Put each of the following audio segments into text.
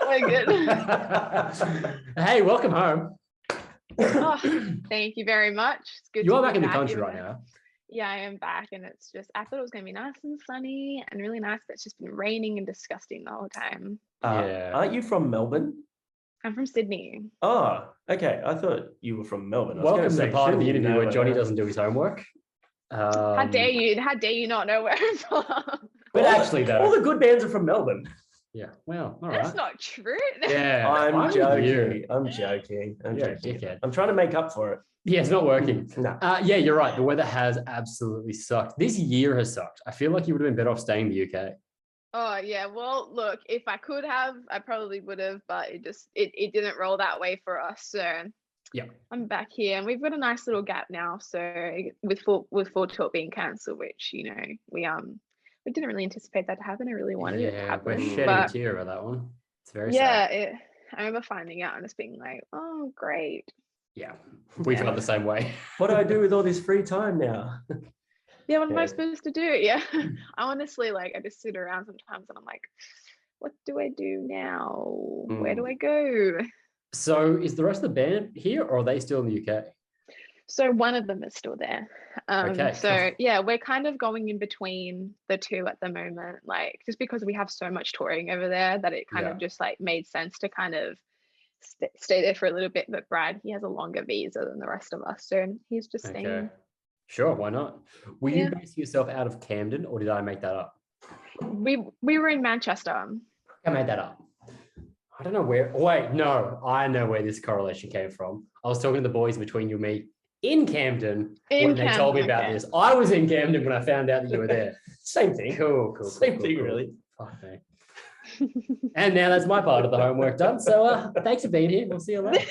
We're good. Hey, welcome home. Oh, thank you very much. It's good. You to are be back in the country right now. Yeah, I am back, and it's just I thought it was going to be nice and sunny and really nice, but it's just been raining and disgusting the whole time. Yeah. Aren't you from Melbourne? I'm from Sydney. Oh, okay. I thought you were from Melbourne. Welcome to the part of the interview where Johnny doesn't do his homework. How dare you? How dare you not know where I'm from? But actually, though, all the good bands are from Melbourne. Yeah, well, all That's right. not true. Yeah, I'm joking. I'm joking. Dickhead. I'm trying to make up for it. Yeah, it's not working. No. Yeah, you're right. The weather has absolutely sucked. This year has sucked. I feel like you would have been better off staying in the UK. Oh yeah, well look, if I could have, I probably would have, but it didn't roll that way for us. So yeah, I'm back here, and we've got a nice little gap now. So with full talk being cancelled, which we didn't really anticipate that to happen. I really wanted it to happen. We're shedding a tear about that one. It's very sad. I remember finding out and just being like, oh great. Yeah, we felt the same way. What do I do with all this free time now? Yeah, what am I supposed to do? Yeah, I honestly I just sit around sometimes and I'm like, what do I do now? Where do I go? So is the rest of the band here, or are they still in the UK? So one of them is still there. Okay. So yeah, we're kind of going in between the two at the moment, just because we have so much touring over there that it kind of just made sense to kind of stay there for a little bit. But Brad, he has a longer visa than the rest of us, so he's just staying. Sure, why not? Were you basing yourself out of Camden, or did I make that up? We were in Manchester. I made that up. I don't know where. Wait, no, I know where this correlation came from. I was talking to the boys between you and me in Camden when they told me about this. I was in Camden when I found out that you were there. Same thing. Cool. Same thing, really. Fuck me. And now that's my part of the homework done. So thanks for being here. We'll see you later.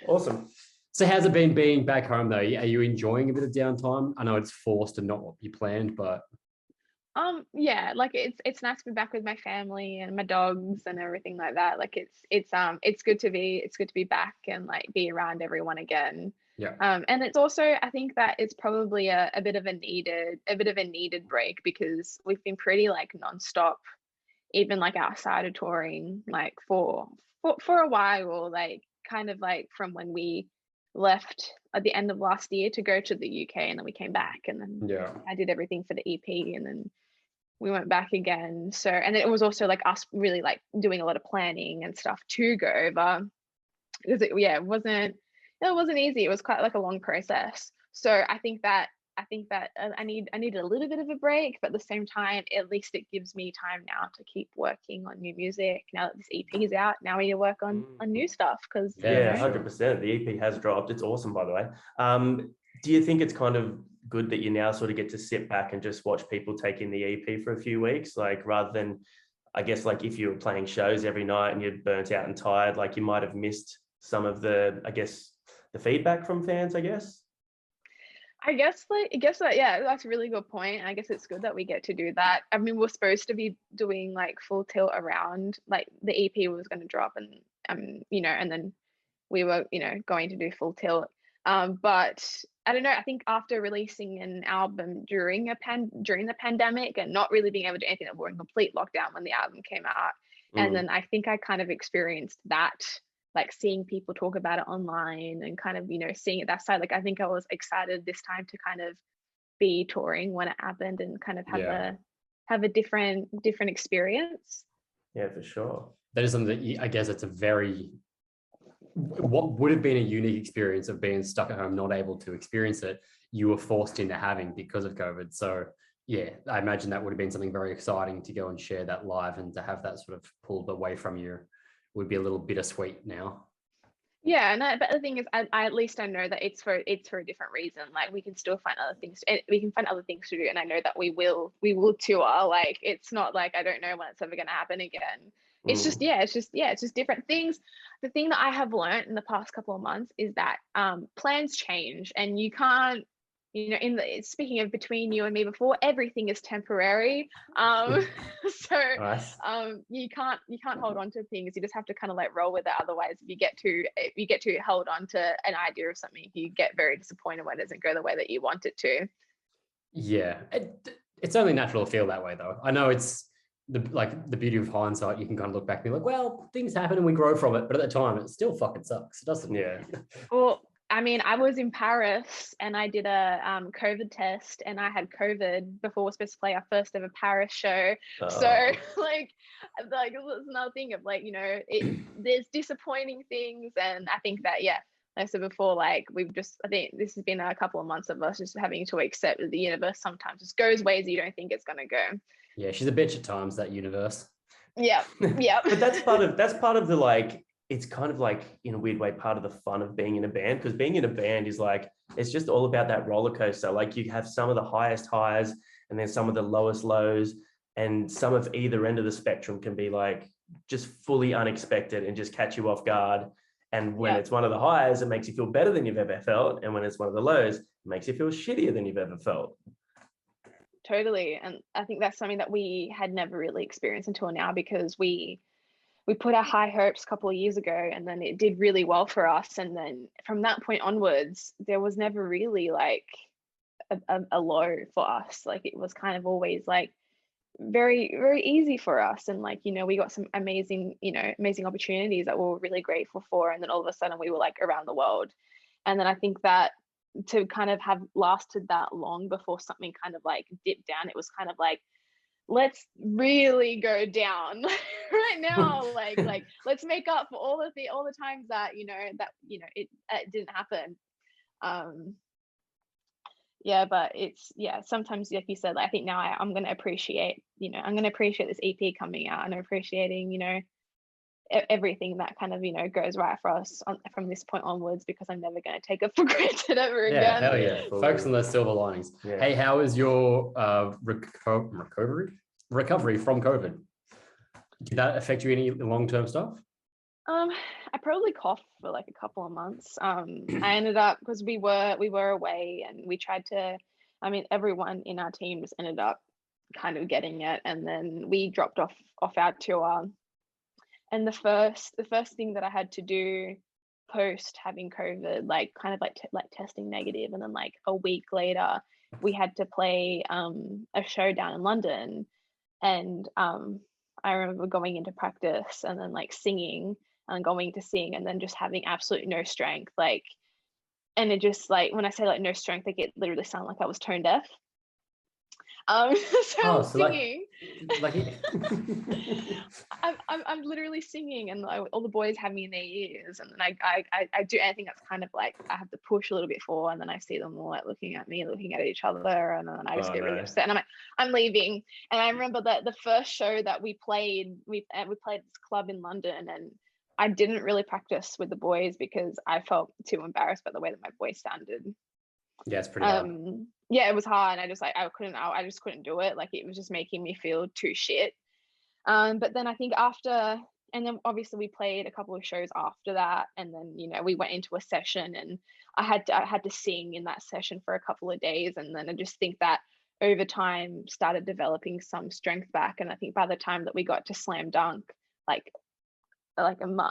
Awesome. So how's it been being back home though? Are you enjoying a bit of downtime? I know it's forced and not what you planned, but yeah, it's nice to be back with my family and my dogs and everything like that. It's good to be back and be around everyone again. Yeah. And it's also, I think that it's probably a bit of a needed break, because we've been pretty nonstop, even outside of touring, for a while, from when we left at the end of last year to go to the UK, and then we came back, and then I did everything for the EP, and then we went back again. So, and then it was also us really doing a lot of planning and stuff to go over, because it wasn't easy. It was quite a long process. So I think that I needed a little bit of a break, but at the same time, at least it gives me time now to keep working on new music. Now that this EP is out, now we need to work on new stuff. Because 100%. The EP has dropped. It's awesome, by the way. Do you think it's kind of good that you now sort of get to sit back and just watch people take in the EP for a few weeks, rather than, I guess, if you were playing shows every night and you're burnt out and tired, you might have missed some of the, I guess, the feedback from fans, I guess? I guess that, yeah, that's a really good point. I guess it's good that we get to do that. I mean, we're supposed to be doing full tilt around, the EP was going to drop, and and then we were going to do full tilt. But I don't know, I think after releasing an album during the pandemic and not really being able to do anything, that we're in complete lockdown when the album came out. And then I think I kind of experienced that, seeing people talk about it online and kind of, seeing it that side. I think I was excited this time to kind of be touring when it happened and kind of have a different experience. Yeah, for sure. That is something that I guess it's what would have been a unique experience of being stuck at home, not able to experience it, you were forced into having because of COVID. So yeah, I imagine that would have been something very exciting to go and share that live, and to have that sort of pulled away from you would be a little bittersweet now. Yeah, but the thing is, I at least I know that it's for a different reason. We can still find other things. We can find other things to do, and I know that we will tour. It's not I don't know when it's ever going to happen again. It's just different things. The thing that I have learned in the past couple of months is that plans change, and you can't, speaking of between you and me before, everything is temporary. So nice. You can't hold on to things. You just have to kind of roll with it. Otherwise, if you get to hold on to an idea of something, you get very disappointed when it doesn't go the way that you want it to. Yeah, it's only natural to feel that way, though. I know it's the beauty of hindsight, you can kind of look back and be like, well, things happen and we grow from it. But at the time, it still fucking sucks, doesn't it? Yeah. Well, I mean, I was in Paris and I did a COVID test and I had COVID before we were supposed to play our first ever Paris show. So like it was another thing of like, there's disappointing things. And I think that, yeah, like I said before, like I think this has been a couple of months of us just having to accept that the universe sometimes just goes ways you don't think it's going to go. Yeah, she's a bitch at times, that universe. Yeah. Yeah. But that's part of the, like, it's kind of like, in a weird way, part of the fun of being in a band, because being in a band is like, it's just all about that roller coaster. Like, you have some of the highest highs and then some of the lowest lows, and some of either end of the spectrum can be like just fully unexpected and just catch you off guard. And when it's one of the highs, it makes you feel better than you've ever felt. And when it's one of the lows, it makes you feel shittier than you've ever felt. Totally. And I think that's something that we had never really experienced until now, because we put our high hopes a couple of years ago and then it did really well for us. And then from that point onwards, there was never really like a low for us. Like, it was kind of always like very, very easy for us. And like, we got some amazing opportunities that we were really grateful for. And then all of a sudden we were like around the world. And then I think that to kind of have lasted that long before something kind of like dipped down, it was kind of like, let's really go down right now. like let's make up for all the times that it didn't happen. But it's sometimes, like you said, like, I think now I'm going to appreciate this EP coming out, and appreciating everything that kind of goes right for us from this point onwards, because I'm never going to take it for granted ever again. Hell yeah. Focus on those silver linings. Hey, how is your recovery from COVID? Did that affect you any long-term stuff? I probably coughed for like a couple of months. I ended up, because we were away and we tried to, everyone in our team just ended up kind of getting it, and then we dropped off our tour. And the first thing that I had to do post having COVID, like kind of like testing negative, and then like a week later, we had to play a show down in London, and I remember going into practice and then like singing and going to sing, and then just having absolutely no strength, like, and it just, like, when I say like no strength, like it literally sounded like I was tone deaf. So I'm singing. I'm literally singing, and all the boys have me in their ears, and then I do anything that's kind of like I have to push a little bit forward, and then I see them all like looking at me, looking at each other, and then I just get really upset, and I'm like, I'm leaving. And I remember that the first show that we played this club in London, and I didn't really practice with the boys because I felt too embarrassed by the way that my voice sounded. Yeah, it's pretty hard. Yeah, it was hard. I just couldn't do it. Like, it was just making me feel too shit. But then I think after, and then obviously we played a couple of shows after that, and then we went into a session, and I had to sing in that session for a couple of days, and then I just think that over time started developing some strength back. And I think by the time that we got to Slam Dunk,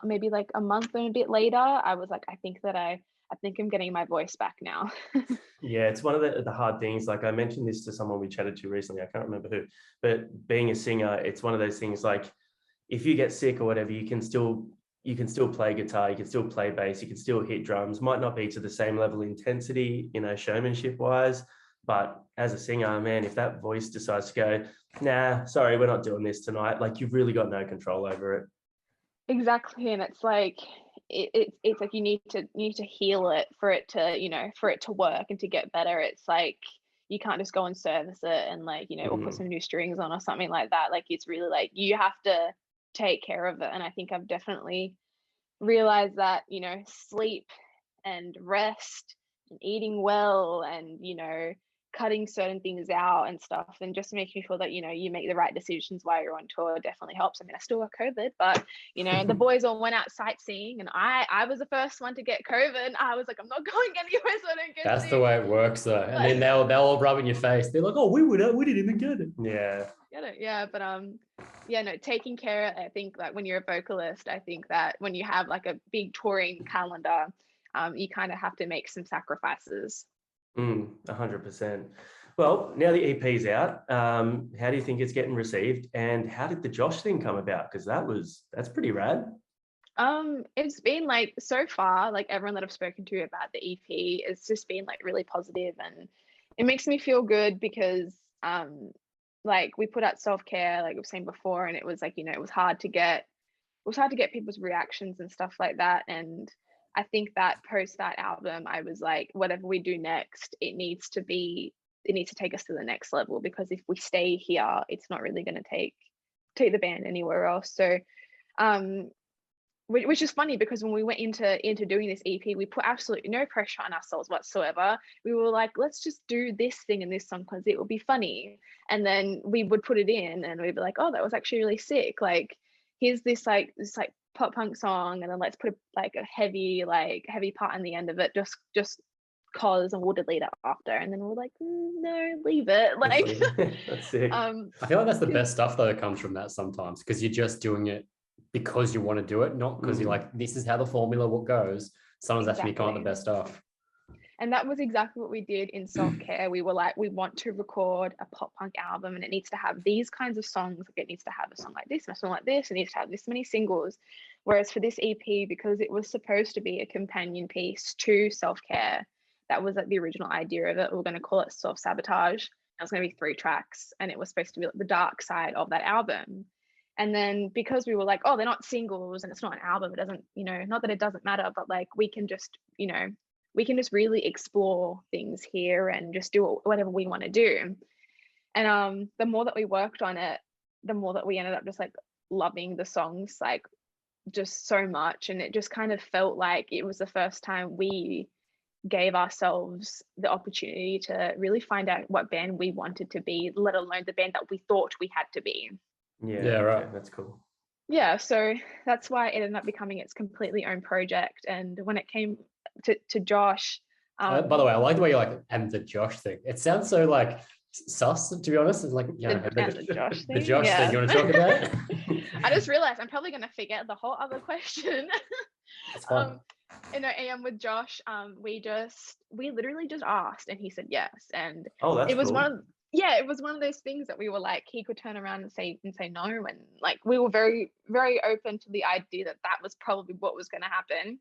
maybe like a month and a bit later, I was like, I think I'm getting my voice back now. Yeah, it's one of the hard things. Like, I mentioned this to someone we chatted to recently, I can't remember who, but being a singer, it's one of those things, like, if you get sick or whatever, you can still play guitar, you can still play bass, you can still hit drums. Might not be to the same level of intensity, showmanship wise, but as a singer, man, if that voice decides to go, nah, sorry, we're not doing this tonight, like, you've really got no control over it. Exactly. And it's like it's like you need to heal it for it to work and to get better. It's like you can't just go and service it and like or put some new strings on or something like that. Like, it's really like you have to take care of it. And I think I've definitely realized that sleep and rest and eating well and cutting certain things out and stuff, and just making sure that you make the right decisions while you're on tour definitely helps. I mean, I still got COVID, but the boys all went out sightseeing, and I was the first one to get COVID. I was like, I'm not going anywhere, so I don't get That's sick. the way it works, though. And then they'll all rub in your face. They're like, oh, we didn't even get it. But taking care. I think that when you're a vocalist, I think that when you have like a big touring calendar, you kind of have to make some sacrifices. 100%. Well, now the EP's out, how do you think it's getting received, and how did the Josh thing come about? Because that's pretty rad. It's been like so far, like everyone that I've spoken to about the EP, it's just been like really positive, and it makes me feel good because like we put out self-care, like we've seen before, and it was like, it was hard to get people's reactions and stuff like that. And I think that post that album, I was like, whatever we do next, it needs to take us to the next level, because if we stay here, it's not really going to take the band anywhere else. So which is funny, because when we went into doing this EP, we put absolutely no pressure on ourselves whatsoever. We were like, let's just do this thing in this song because it will be funny. And then we would put it in and we'd be like, oh, that was actually really sick. Like, here's this pop punk song, and then let's put a heavy part in the end of it, just cause, and we'll delete it after. And then we're like, no, leave it. Like, that's sick. I feel like that's the best stuff though that comes from that sometimes, because you're just doing it because you want to do it, not because you're like, this is how the formula goes. Sometimes that's when you come up with the best stuff. And that was exactly what we did in self-care. We were like, we want to record a pop punk album, and it needs to have these kinds of songs. Like, it needs to have a song like this and a song like this. It needs to have this many singles. Whereas for this EP, because it was supposed to be a companion piece to self-care, that was like the original idea of it. We were going to call it Self-Sabotage. It was going to be 3 tracks, and it was supposed to be like the dark side of that album. And then because we were like, oh, they're not singles and it's not an album, it doesn't, not that it doesn't matter, but like we can just really explore things here and just do whatever we want to do. And the more that we worked on it, the more that we ended up just like loving the songs like just so much. And it just kind of felt like it was the first time we gave ourselves the opportunity to really find out what band we wanted to be, let alone the band that we thought we had to be. Yeah, right. Okay, that's cool. Yeah, so that's why it ended up becoming its completely own project. And when it came to Josh, by the way, I like the way you like and the Josh thing. It sounds so like sus, to be honest. It's like the Josh thing. The Josh thing. You want to talk about it? I just realized I'm probably gonna forget the whole other question. It's fun. And with Josh, we literally just asked, and he said yes. And that's it was cool. it was one of those things that we were like, he could turn around and say no, and like we were very, very open to the idea that was probably what was going to happen.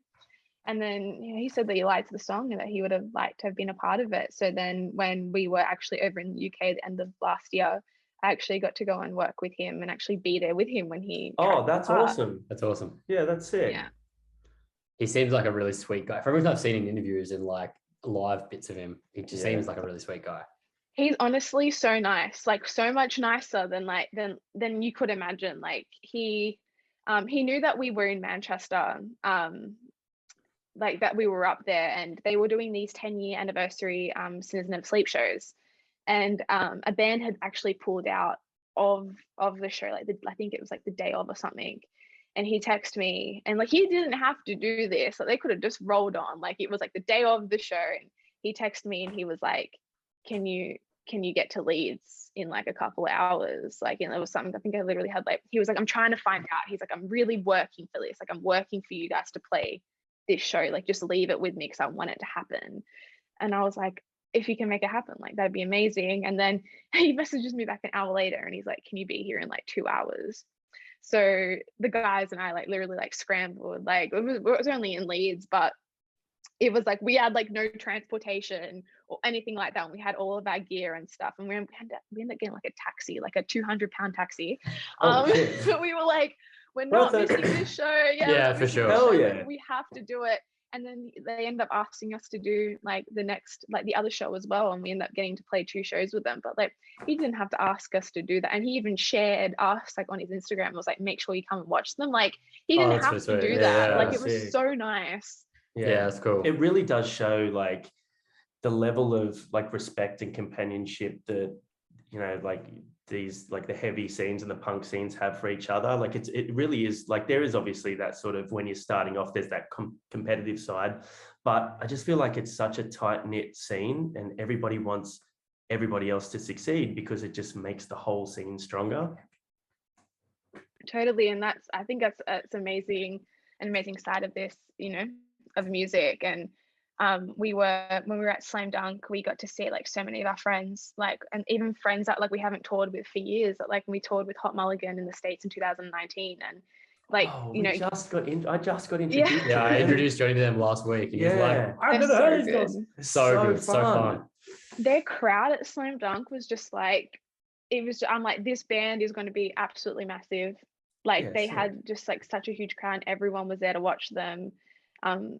And then he said that he liked the song and that he would have liked to have been a part of it. So then when we were actually over in the UK at the end of last year, I actually got to go and work with him and actually be there with him when he that's awesome. That's awesome. Yeah, that's it. Yeah, he seems like a really sweet guy. From everything I've seen in interviews and like live bits of him, he just seems like a really sweet guy. He's honestly so nice, like so much nicer than you could imagine. Like he knew that we were in Manchester, like that we were up there, and they were doing these 10-year anniversary Sinners Never Sleep shows, and a band had actually pulled out of the show, like I think it was like the day of or something. And he texted me, and like he didn't have to do this, like they could have just rolled on, like it was like the day of the show. And he texted me and he was like, can you get to Leeds in like a couple of hours? Like, and it was something, I think I literally had like, he was like, I'm trying to find out. He's like, I'm really working for this. Like, I'm working for you guys to play this show. Like, just leave it with me because I want it to happen. And I was like, if you can make it happen, like that'd be amazing. And then he messages me back an hour later and he's like, can you be here in like 2 hours? So the guys and I like literally like scrambled. Like it was only in Leeds, but it was like we had like no transportation or anything like that. And we had all of our gear and stuff, and we ended up getting like a taxi, like a 200-pound taxi. But we were like, we're not missing this show. Yeah, for sure. Hell yeah, we have to do it. And then they end up asking us to do like the other show as well, and we end up getting to play 2 shows with them. But like he didn't have to ask us to do that, and he even shared us like on his Instagram, was like, make sure you come and watch them. Like he didn't have to do that. Like it was so nice. Yeah, that's cool. It really does show like the level of like respect and companionship that like these like the heavy scenes and the punk scenes have for each other. Like it really is like, there is obviously that sort of, when you're starting off, there's that competitive side, but I just feel like it's such a tight-knit scene and everybody wants everybody else to succeed because it just makes the whole scene stronger. Totally. And I think that's amazing, an amazing side of this, of music. And we were when we were at Slam Dunk, we got to see like so many of our friends, like, and even friends that like we haven't toured with for years. That like we toured with Hot Mulligan in the States in 2019, and like I just got introduced. Yeah, I introduced Johnny to them last week, and he's like, "I've never heard these guys." So good, so fun. Their crowd at Slam Dunk was just like, it was. I'm like, this band is going to be absolutely massive. Like they had just like such a huge crowd. Everyone was there to watch them.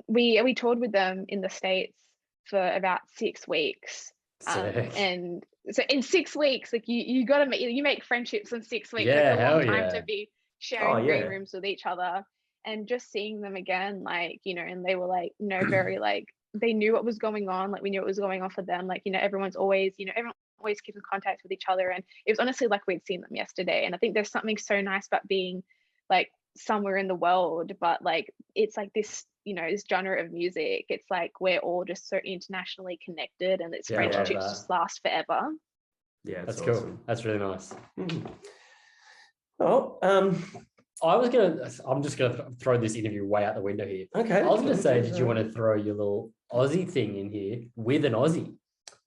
We toured with them in the States for about 6 weeks. And so in 6 weeks, like you make friendships in 6 weeks. Yeah, like a long time to be sharing green yeah. rooms with each other, and just seeing them again, like, and they were like, very like, they knew what was going on. Like we knew what was going on for them. Like, everyone always keeps in contact with each other. And it was honestly like we'd seen them yesterday. And I think there's something so nice about being like somewhere in the world, but like it's like this, this genre of music. It's like we're all just so internationally connected, and its friendships just last forever. Yeah, that's awesome. Cool. That's really nice. Oh, I'm just gonna throw this interview way out the window here. Okay. I was gonna say, did you want to throw your little Aussie thing in here with an Aussie?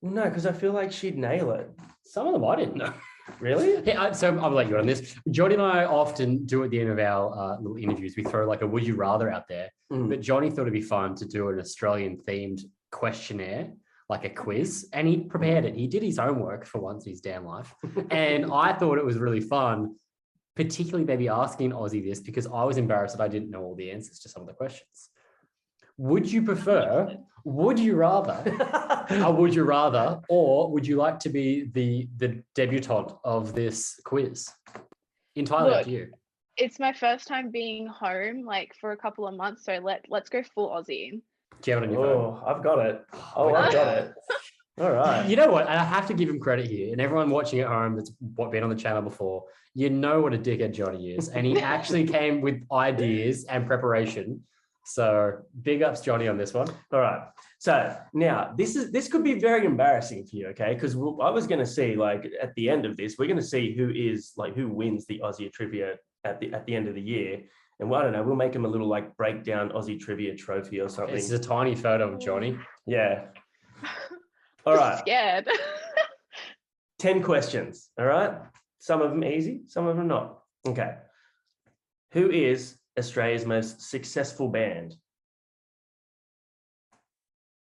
No, because I feel like she'd nail it. Some of them I didn't know. Really? Yeah, so I'll let you on this. Johnny and I often do at the end of our little interviews, we throw like a would you rather out there. But Johnny thought it'd be fun to do an Australian themed questionnaire, like a quiz, and he prepared it. He did his homework for once in his damn life. And I thought it was really fun, particularly maybe asking Aussie this, because I was embarrassed that I didn't know all the answers to some of the questions. Would you prefer, would you rather, or would you like to be the debutante of this quiz? Entirely up to you. It's my first time being home, like, for a couple of months, so let's go full Aussie. Do you have it on your phone? I've got it. I've got it. All right. You know what? I have to give him credit here, and everyone watching at home that's been on the channel before, you know what a dickhead Johnny is, and he actually came with ideas and preparation. So big ups, Johnny, on this one. All right. So now this could be very embarrassing for you, okay? Because I was going to see, like, at the end of this, we're going to see who wins the Aussie trivia at the end of the year. And I don't know, we'll make him a little like breakdown Aussie trivia trophy or something. This is a tiny photo of Johnny. Yeah. All right. I'm scared. 10 questions. All right. Some of them easy, some of them not. Okay. Who is Australia's most successful band?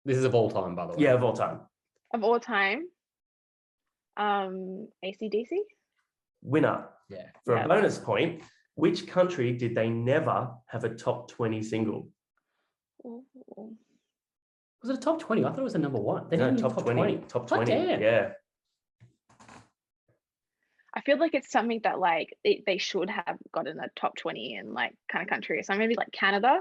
This is of all time, by the way. Yeah, of all time. Of all time. AC/DC? Winner. Yeah. For a bonus point, which country did they never have a top 20 single? Ooh. Was it a top 20? I thought it was a number one. They didn't top 20. Top 20. Damn. Yeah. I feel like it's something that like they should have gotten a top 20 in like kind of country. So maybe like Canada.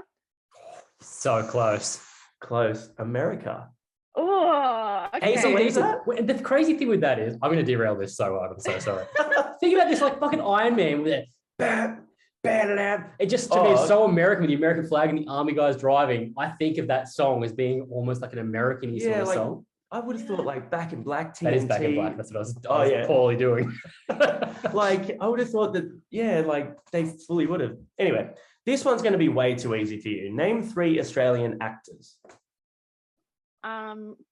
So close. Close. America. Oh, okay. The crazy thing with that is, I'm going to derail this so hard. I'm so sorry. Think about this, like fucking Iron Man with it. It just, to me, is so American with the American flag and the army guys driving. I think of that song as being almost like an American sort of song. I would have thought like Back in Black TNT. That is Back in Black. That's what I was poorly doing. Like, I would have thought that, like they fully would have. Anyway, this one's going to be way too easy for you. Name 3 Australian actors.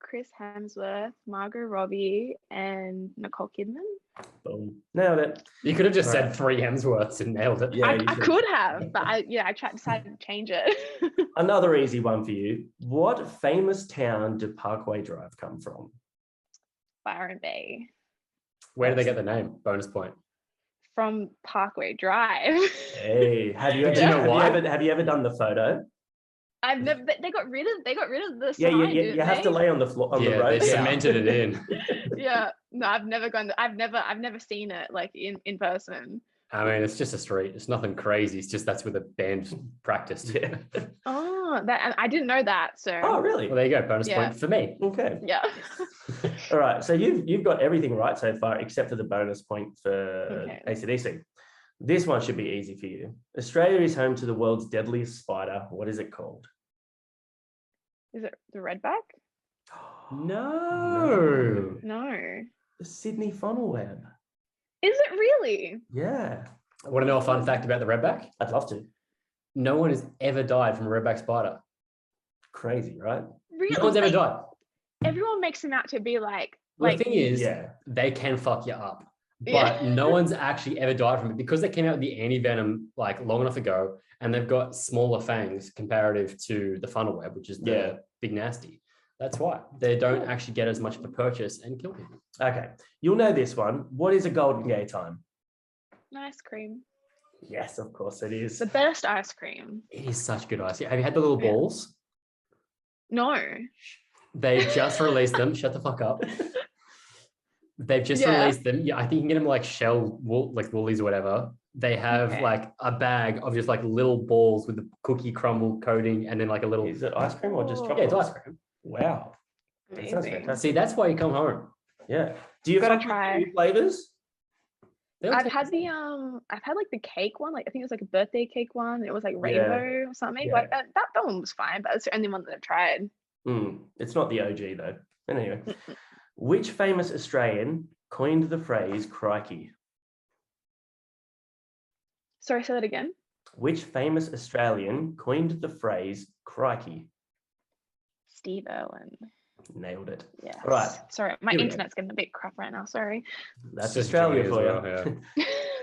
Chris Hemsworth, Margot Robbie, and Nicole Kidman. Boom. Nailed it. You could have just said 3 Hemsworths and nailed it. Yeah, I could have, but I decided to change it. Another easy one for you. What famous town did Parkway Drive come from? Byron Bay. Where did they get the name? Bonus point. From Parkway Drive. Hey, have you ever done the photo? I've never. They got rid of the sign. Yeah. You have to lay on the floor on the road. They cemented it in. Yeah. No, I've never gone. I've never seen it like in person. I mean, it's just a street. It's nothing crazy. It's just that's where the band practiced. Yeah. Oh, I didn't know that. So. Oh, really? Well, there you go. Bonus point for me. Okay. Yeah. All right. So you've got everything right so far, except for the bonus point for AC/DC. This one should be easy for you. Australia is home to the world's deadliest spider. What is it called? Is it the redback? No. The Sydney funnel web. Is it really? Yeah. Want to know a fun fact about the redback? I'd love to. No one has ever died from a redback spider. Crazy, right? No one's ever died. Everyone makes them out to be like The thing is, Yeah. they can fuck you up, but Yeah. no one's actually ever died from it because they came out with the anti-venom like long enough ago, and they've got smaller fangs comparative to the funnel web, which is the big nasty. That's why they don't actually get as much of a purchase and kill people. Okay. You'll know this one. What is a golden gay time? ice cream. Yes, of course it is. The best ice cream. It is such good ice. Have you had the little balls? No. They just released them. Shut the fuck up. They've just released them. Yeah, I think you can get them like like Woolies or whatever. They have like a bag of just like little balls with the cookie crumble coating, and then like a little. Is it ice cream or just chocolate? Yeah, it's ice cream. Wow. That sounds Amazing. fantastic. See, that's why you come home. Yeah. Do you Gotta have try. new flavors? I've had like the cake one, like I think it was like a birthday cake one. It was like rainbow or something. Yeah. Like that one was fine, but it's the only one that I've tried. It's not the OG though. Anyway, which famous Australian coined the phrase crikey? Sorry, say that again. Which famous Australian coined the phrase crikey? Steve Irwin. Nailed it. Yes. Right. Sorry, my Here we go. internet's getting a bit crap right now. Sorry. That's Just Australia Johnny for as you.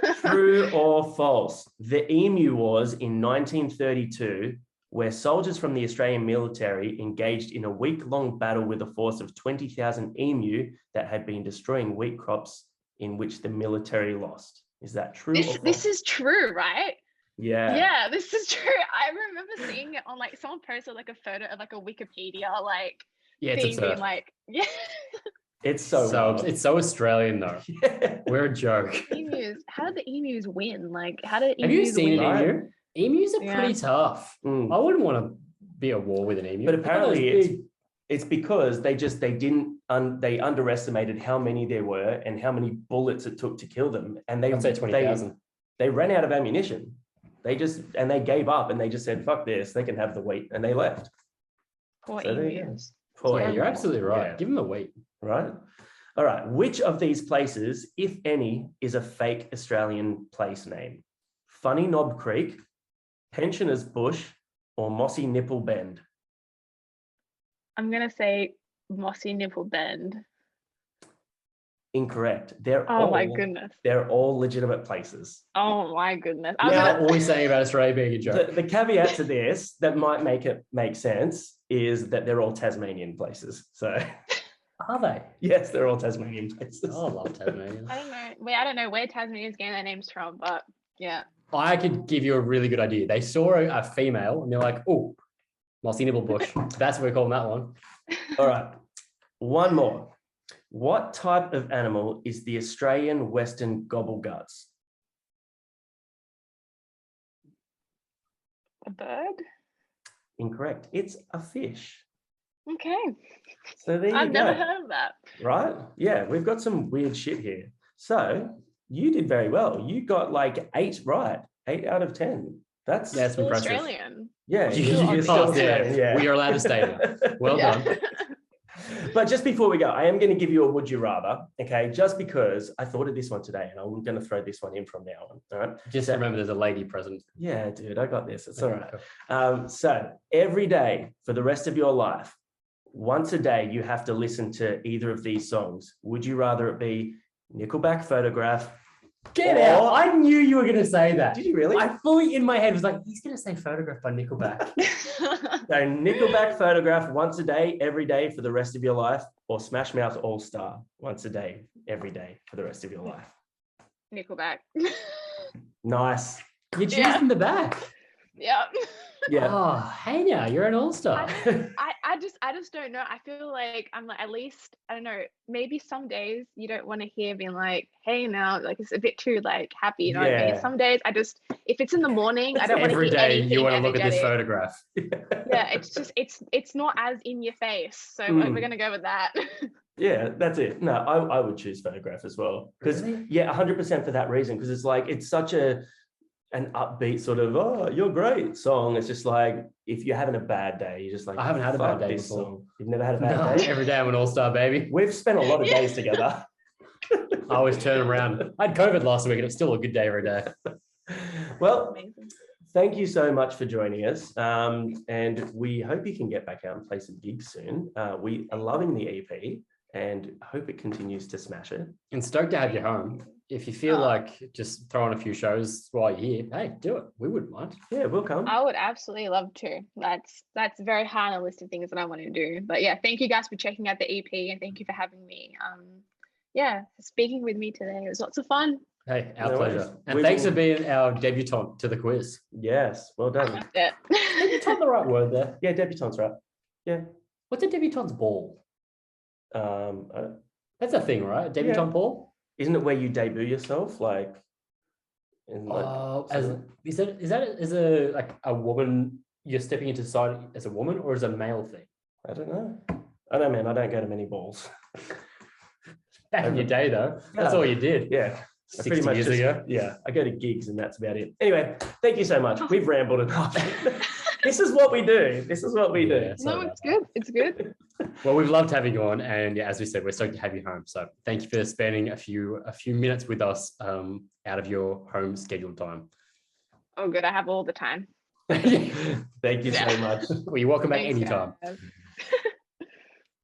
well, True or false? The Emu Wars in 1932, where soldiers from the Australian military engaged in a week-long battle with a force of 20,000 emu that had been destroying wheat crops, in which the military lost. Is that true or false? This is true, right? Yeah. Yeah, this is true. I remember seeing it on like someone posted like a photo of like a Wikipedia like Yeah, it's thing being absurd. like, yeah. It's so wild. It's so Australian though. Yeah. We're a joke. Emus. How did the emus win? Like, how did Have you emus seen win? an emu? Emus are pretty tough. Mm. I wouldn't want to be at war with an emu. But apparently Those big- it's because they underestimated how many there were and how many bullets it took to kill them. And I'd say 20,000. They ran out of ammunition. They gave up and they just said, fuck this, they can have the wheat. And they left. Poor So there you go. emus. Poor Yeah, you're emus. absolutely right. Yeah. Give them a wheat. Right? All right. Which of these places, if any, is a fake Australian place name? Funny Knob Creek, Pensioners Bush, or Mossy Nipple Bend? I'm gonna say Mossy Nipple Bend. Incorrect. Oh my goodness. They're all legitimate places. Oh my goodness. Now, Yeah. always saying about Australia being a joke. The caveat to this that might make it make sense is that they're all Tasmanian places. So Are they? yes, they're all Tasmanian places. Oh, I love Tasmania. I don't know where Tasmanians getting their names from, but yeah. I could give you a really good idea. They saw a female and they're like, oh, Mossy Nibble Bush. That's what we're calling that one. All right. One more. What type of animal is the Australian Western gobbleguts? A bird? Incorrect. It's a fish. Okay. So there you I've go. never heard of that. Right? Yeah, we've got some weird shit here. So you did very well. You got like 8 right. 8 out of 10. That's That's impressive. Australian. yeah. You you're passed, Australian, yeah. We are allowed to stay there. Well Yeah. done. But just before we go, I am going to give you a would you rather, okay? Just because I thought of this one today and I'm going to throw this one in from now on, all right? Just remember there's a lady present. Yeah, dude, I got this. It's all right. So every day for the rest of your life, once a day, you have to listen to either of these songs. Would you rather it be Nickelback Photograph? Get out. I knew you were going to say that. Did you really? I fully in my head was like, he's going to say Photograph by Nickelback. So Nickelback Photograph once a day, every day for the rest of your life, or Smash Mouth All Star once a day, every day for the rest of your life. Nickelback. Nice. You're choosing the back. Yeah. Yeah. Oh, hey now, you're an all-star. I just don't know. I feel like I'm like, at least, I don't know, maybe some days you don't want to hear being like, hey now, like it's a bit too like happy, you know what I mean? Yeah. Some days if it's in the morning, I don't want to Every hear day anything you want to look at this energetic. photograph. Yeah, it's just it's not as in your face. So we're gonna go with that. Yeah, that's it. No, I would choose Photograph as well. Because Really? yeah, 100% for that reason. Because it's like it's such an upbeat sort of you're great song. It's just like if you're having a bad day, you're just like I haven't had a "Fuck bad day this before." song." You've never had a bad No, day? every day I'm an all-star, baby. We've spent a lot of days together. I always turn around. I had COVID last week and it's still a good day every day. Well, Amazing. thank you so much for joining us. And we hope you can get back out and play some gigs soon. We are loving the EP and hope it continues to smash it. And stoked to have you home. If you feel like just throwing a few shows while you're here, hey, do it. We wouldn't mind. Yeah, we'll come. I would absolutely love to. That's very high on the list of things that I want to do. But yeah, thank you guys for checking out the EP and thank you for having me. Yeah, speaking with me today. It was lots of fun. Hey, our No pleasure. worries. And thanks for being our debutante to the quiz. Yes, well done. Yeah. Debutante the right word there? Yeah, debutante's right. Yeah. What's a debutante's ball? That's a thing, right? A debutante ball? Isn't it where you debut yourself? Like, is that like a woman, you're stepping into society as a woman, or is it a male thing? I don't know. I don't know, man. I don't go to many balls. Back in your day, though, that's all you did. Yeah. 60 years ago. Yeah, I go to gigs and that's about it. Anyway, thank you so much. We've rambled enough. This is what we do. Yeah, No, it's good. It's good. Well, we've loved having you on, and yeah, as we said, we're stoked to have you home. So thank you for spending a few minutes with us out of your home scheduled time. Oh, good. I have all the time. Thank you so much. Well, you're welcome back Thanks, anytime. guys.